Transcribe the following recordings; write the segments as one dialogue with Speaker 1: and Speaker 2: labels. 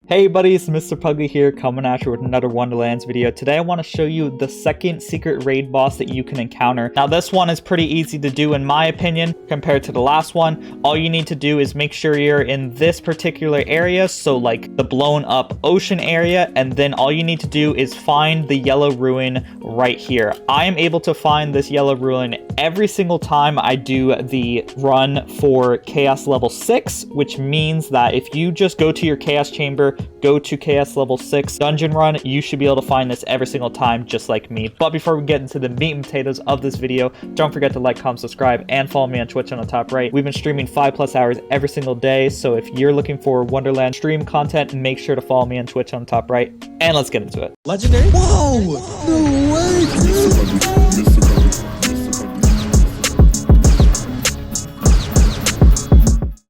Speaker 1: Hey buddies, Mr. Pugly here, coming at you with another Wonderlands video. Today I want to show you the second secret raid boss that you can encounter. Now this one is pretty easy to do in my opinion compared to the last one. All you need to do is make sure you're in this particular area, so like the blown up ocean area, and then all you need to do is find the yellow ruin right here. I am able to find this yellow ruin every single time I do the run for Chaos level 6, which means that if you just go to your Chaos chamber, go to Chaos level 6 dungeon run, you should be able to find this every single time, just like me. But before we get into the meat and potatoes of this video, don't forget to like, comment, subscribe, and follow me on Twitch on the top right. We've been streaming 5+ hours every single day, so if you're looking for Wonderland stream content, make sure to follow me on Twitch on the top right. And let's get into it.
Speaker 2: Legendary? Whoa! No way, dude!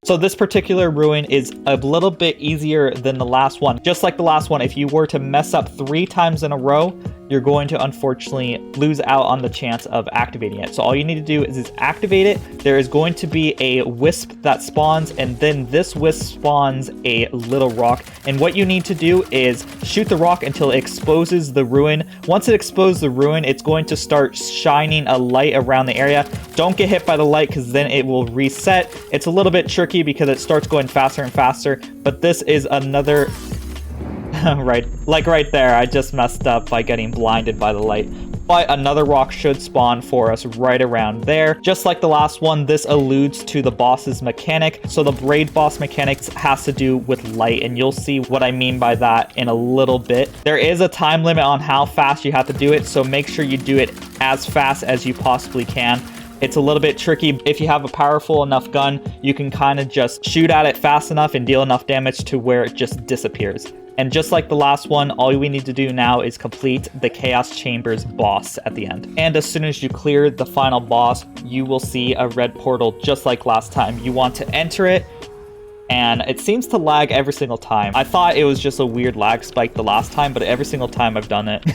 Speaker 1: So this particular ruin is a little bit easier than the last one. Just like the last one, if you were to mess up 3 times in a row, you're going to unfortunately lose out on the chance of activating it. So all you need to do is activate it. There is going to be a wisp that spawns, and then this wisp spawns a little rock. And what you need to do is shoot the rock until it exposes the ruin. Once it exposes the ruin, it's going to start shining a light around the area. Don't get hit by the light because then it will reset. It's a little bit tricky because it starts going faster and faster, but this is another right there, I just messed up by getting blinded by the light. But another rock should spawn for us right around there. Just like the last one, this alludes to the boss's mechanic. So the raid boss mechanics has to do with light, and you'll see what I mean by that in a little bit. There is a time limit on how fast you have to do it, so make sure you do it as fast as you possibly can. It's a little bit tricky. If you have a powerful enough gun, you can kind of just shoot at it fast enough and deal enough damage to where it just disappears. And just like the last one, all we need to do now is complete the Chaos Chambers boss at the end. And as soon as you clear the final boss, you will see a red portal just like last time. You want to enter it, and it seems to lag every single time. I thought it was just a weird lag spike the last time, but every single time I've done it,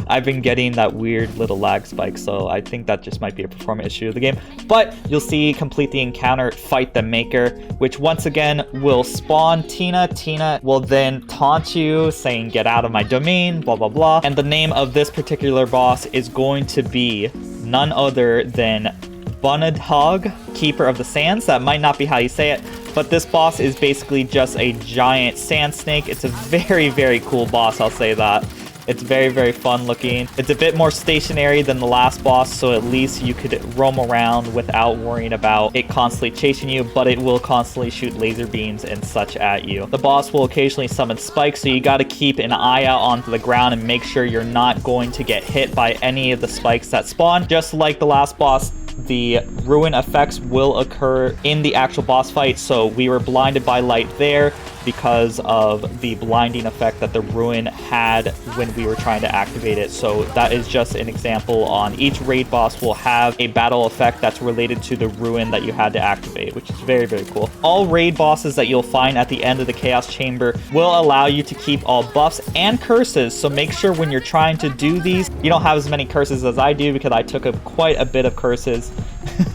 Speaker 1: I've been getting that weird little lag spike, so I think that just might be a performance issue of the game. But you'll see complete the encounter, fight the Maker, which once again will spawn Tina. Tina will then taunt you, saying, "Get out of my domain," blah, blah, blah. And the name of this particular boss is going to be none other than Bunnidhogg, Keeper of the Sands. That might not be how you say it, but this boss is basically just a giant sand snake. It's a very, very cool boss, I'll say that. It's very, very fun looking. It's a bit more stationary than the last boss, so at least you could roam around without worrying about it constantly chasing you, but it will constantly shoot laser beams and such at you. The boss will occasionally summon spikes, so you got to keep an eye out onto the ground and make sure you're not going to get hit by any of the spikes that spawn. Just like the last boss, the ruin effects will occur in the actual boss fight, so we were blinded by light there because of the blinding effect that the ruin had when we were trying to activate it. So that is just an example. On each raid boss will have a battle effect that's related to the ruin that you had to activate, which is very, very cool. All raid bosses that you'll find at the end of the Chaos Chamber will allow you to keep all buffs and curses, so make sure when you're trying to do these, you don't have as many curses as I do, because I took quite a bit of curses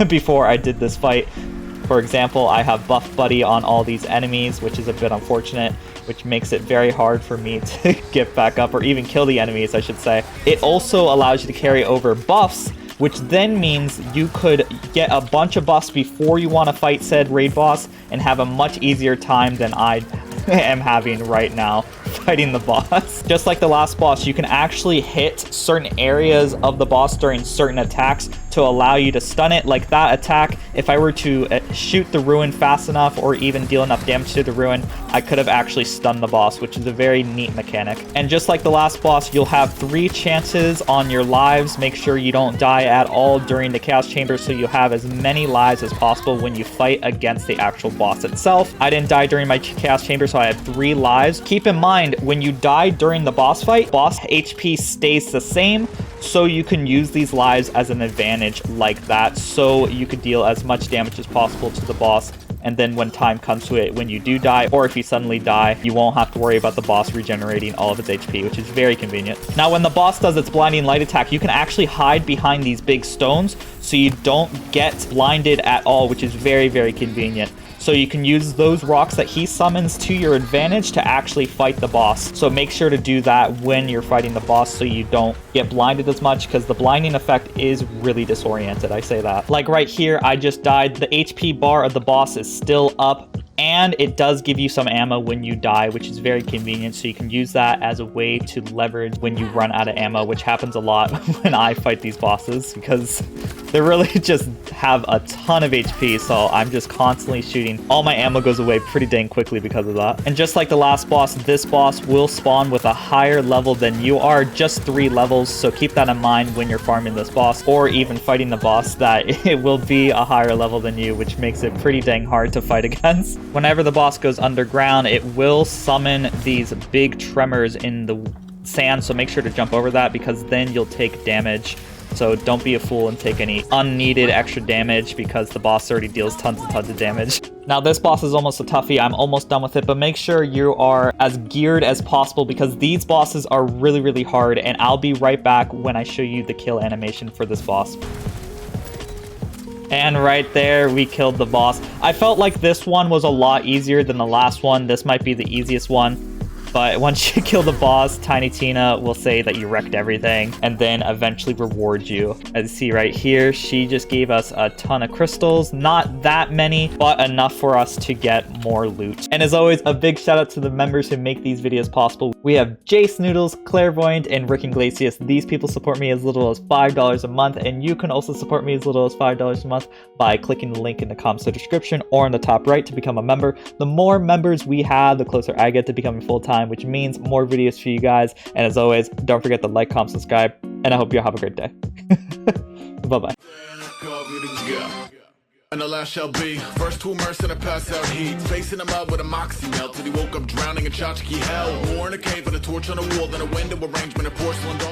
Speaker 1: before I did this fight. For example, I have buff buddy on all these enemies, which is a bit unfortunate, which makes it very hard for me to get back up, or even kill the enemies, I should say. It also allows you to carry over buffs, which then means you could get a bunch of buffs before you want to fight said raid boss and have a much easier time than I am having right now fighting the boss. Just like the last boss, you can actually hit certain areas of the boss during certain attacks to allow you to stun it. Like that attack, if I were to shoot the ruin fast enough or even deal enough damage to the ruin, I could have actually stunned the boss, which is a very neat mechanic. And just like the last boss, you'll have 3 chances on your lives. Make sure you don't die at all during the Chaos Chamber, so you have as many lives as possible when you fight against the actual boss itself. I didn't die during my Chaos Chamber, so I had 3 lives. Keep in mind, when you die during the boss fight, boss HP stays the same, so you can use these lives as an advantage like that, so you could deal as much damage as possible to the boss. And then when time comes to it, when you do die, or if you suddenly die, you won't have to worry about the boss regenerating all of its HP, which is very convenient. Now, when the boss does its blinding light attack, you can actually hide behind these big stones, so you don't get blinded at all, which is very, very convenient. So you can use those rocks that he summons to your advantage to actually fight the boss. So make sure to do that when you're fighting the boss so you don't get blinded as much, because the blinding effect is really disoriented. I say that. Like right here, I just died. The HP bar of the boss is still up, and it does give you some ammo when you die, which is very convenient. So you can use that as a way to leverage when you run out of ammo, which happens a lot when I fight these bosses, because they really just have a ton of HP. So I'm just constantly shooting. All my ammo goes away pretty dang quickly because of that. And just like the last boss, this boss will spawn with a higher level than you are, just 3 levels. So keep that in mind when you're farming this boss, or even fighting the boss, that it will be a higher level than you, which makes it pretty dang hard to fight against. Whenever the boss goes underground, it will summon these big tremors in the sand, so make sure to jump over that, because then you'll take damage. So don't be a fool and take any unneeded extra damage, because the boss already deals tons and tons of damage. Now this boss is almost a toughie. I'm almost done with it, but make sure you are as geared as possible, because these bosses are really, really hard, and I'll be right back when I show you the kill animation for this boss. And right there, we killed the boss. I felt like this one was a lot easier than the last one. This might be the easiest one. But once you kill the boss, Tiny Tina will say that you wrecked everything and then eventually reward you. As you see right here, she just gave us a ton of crystals. Not that many, but enough for us to get more loot. And as always, a big shout out to the members who make these videos possible. We have Jace Noodles, Clairvoyant, and Rick Iglesias. These people support me as little as $5 a month, and you can also support me as little as $5 a month by clicking the link in the comment description or in the top right to become a member. The more members we have, the closer I get to becoming full-time, which means more videos for you guys. And as always, don't forget to like, comment, subscribe, and I hope you have a great day. Bye-bye.
Speaker 3: And the last shall be first to immerse in a pass out heat, facing him up with a moxie melt till he woke up drowning in tchotchke hell. War in a cave with a torch on the wall, then a window arrangement of porcelain doll.